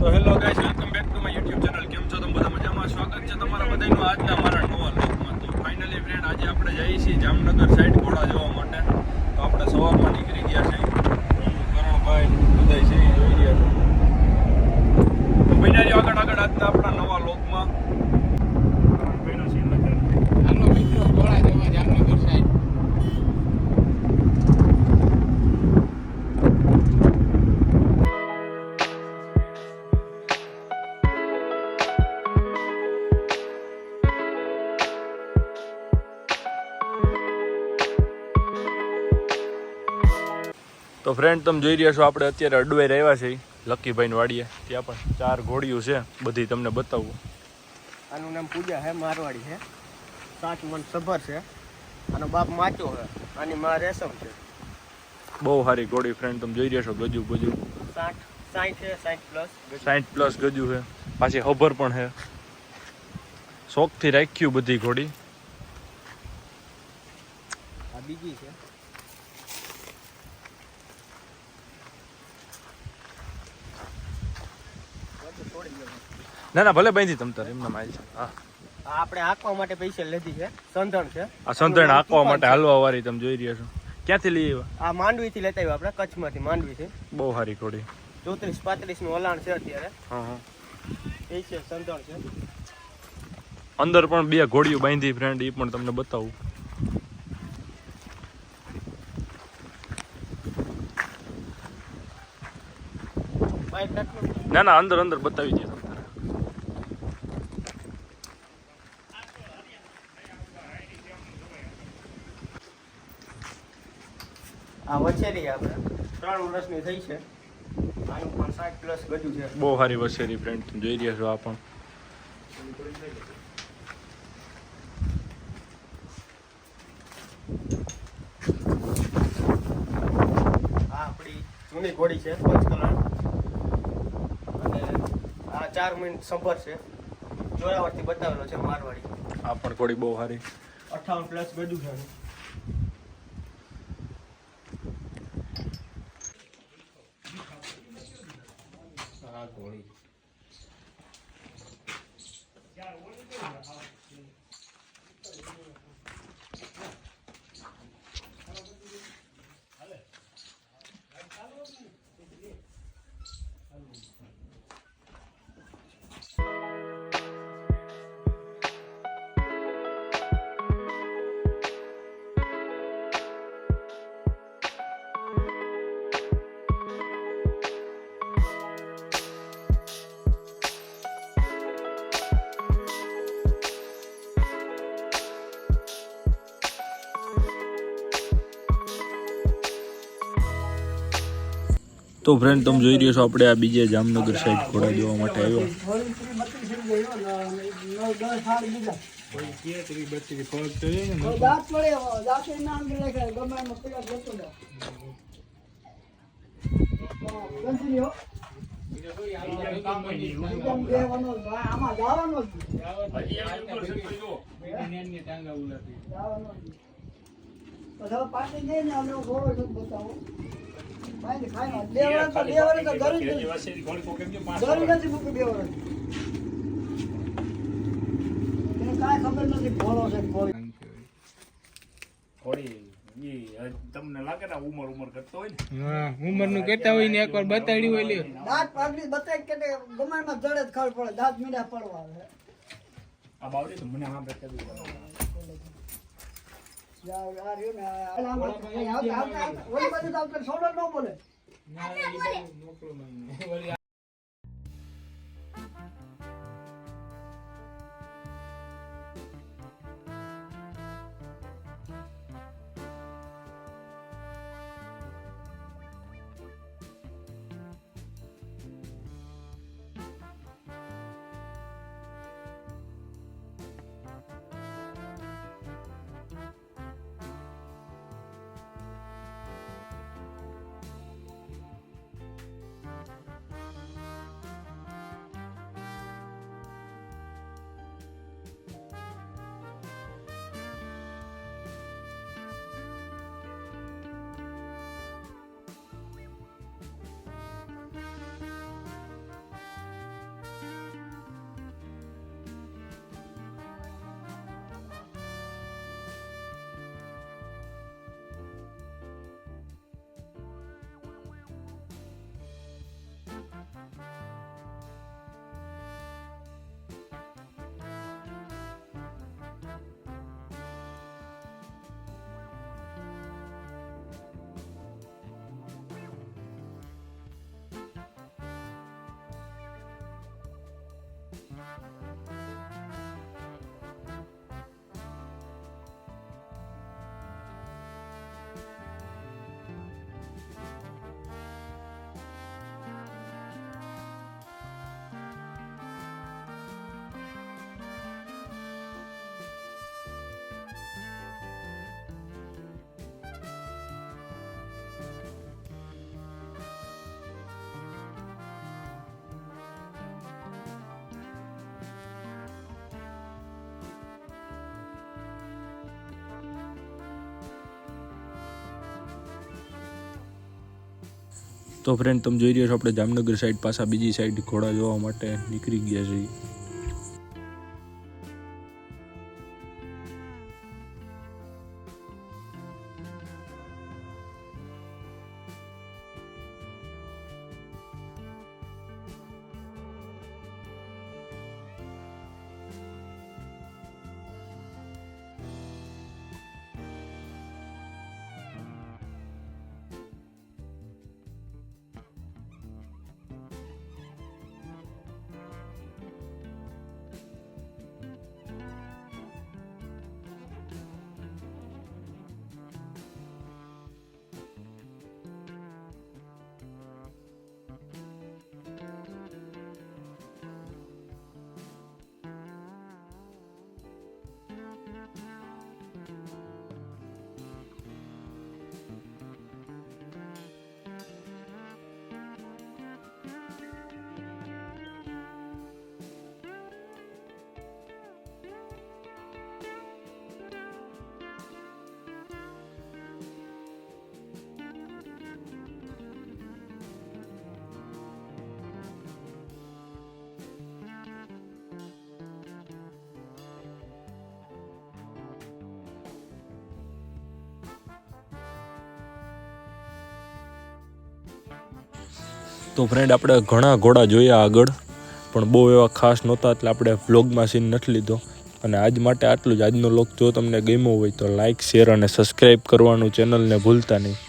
તો hello guys, welcome back to my YouTube channel. કેમ છો તમે બધા? મજામાં? સ્વાગત છે તમારા બધાનું આજના મારા નવા વ્લોગમાં. તો ફાઇનલી ફ્રેન્ડ, આજે આપણે જઈએ છીએ જામનગર સાઈડ ઘોડા જોવા માટે. તો આપણે સવારમાં નીકળી ગયા છે. કરણભાઈ બધા છે એ જોઈ રહ્યા છે. તો બન્યા રહ્યો આગળ આજના આપણા નવા વ્લોગમાં. હાલો મિત્રો, ઘોડા જોવા જામનગર સાઈડ. તો ફ્રેન્ડ, તમે જોઈ રહ્યા છો આપણે અત્યારે અડવાઈ આવ્યા છે લક્કીભાઈની વાડીએ. ત્યાં પણ 4 ઘોડીઓ છે, બધી તમને બતાવું. આનું નામ પૂજા છે, મારવાડી છે. 7 મણ સભર છે. આનો બાપ માચો છે, આની માં રેશમ છે. બહુ સારી ઘોડી ફ્રેન્ડ, તમે જોઈ રહ્યા છો. ગજુ 60 છે, 60 પ્લસ ગજુ છે. પાછી હભર પણ છે. શોખથી રાખ્યું બધી ઘોડી. આ બીજી છે. ના ભલે બાંધી તમ તારે એમના માલ છે. હા, આ આપણે હાંકવા માટે પૈસા લીધી છે. સંધણ છે. આ સંતણ હાંકવા માટે હાલવા વાળી તમે જોઈ રહ્યા છો. ક્યાંથી લઈ આવ્યા? આ માંડવી થી લેતા આવ્યા આપણે, કચ્છમાંથી માંડવી થી. બહુ સારી ઘોડી. 34-35 નું વલાણ છે અત્યારે. હા. એ છે સંધણ છે. અંદર પણ 2 ઘોડીઓ બાંધી ફ્રેન્ડ, એ પણ તમને બતાવું. ના અંદર બતાવી દઈએ તમને. આ વછેરી આપણે 3 વર્ષની થઈ છે. આનું પણ 60 પ્લસ ગજુ છે. બહુ સારી વસેરી ફ્રેન્ડ, તમે જોઈ રહ્યા છો. આ પણ આ આપણી જૂની ઘોડી છે, પંચકલર. અને આ 4 મિનિટ સંભર છે. જોરાવરથી બતાવેલો છે, મારવાડી. આ પણ ઘોડી બહુ સારી. 58 પ્લસ ગજુ છે. આ ઘોડી તો ફ્રેન્ડ, તમે જોઈ રહ્યા છો આપણે આ બીજે જામનગર સાઈડ ઘોડા જોવા માટે આવ્યા. તમને લાગે ને ઉમર કરતો હોય ને? હા, ઉમર નું કેતા હોય ને એકવાર બતાડ્યું હોય લે. દાંત પાકડી બતાય કે ગમામાં જડે જ ખબર પડે, દાંત મીઠા પડવા આવે. આ બાવડી તો મને આમ બેઠા યાર રહ્યો ને આવતા ઓલી બાજુ તો આવતા છોડો ન બોલે. મોકલો મને. તો ફ્રેન્ડ તમે જોઈ રહ્યા છો આપણે જામનગર સાઈડ પાછા બીજી સાઈડ ઘોડા જોવા માટે નીકળી ગયા છીએ. તો ફ્રેન્ડ આપણે ઘણા ઘોડા જોયા આગળ, પણ બહુ એવા ખાસ નહોતા, એટલે આપણે વ્લોગમાં સીન નથી લીધો. અને આજ માટે આટલું જ. આજનો વ્લોગ જો તમને ગમ્યો હોય તો લાઇક, શેર અને સબસ્ક્રાઈબ કરવાનું ચેનલને ભૂલતા નહીં.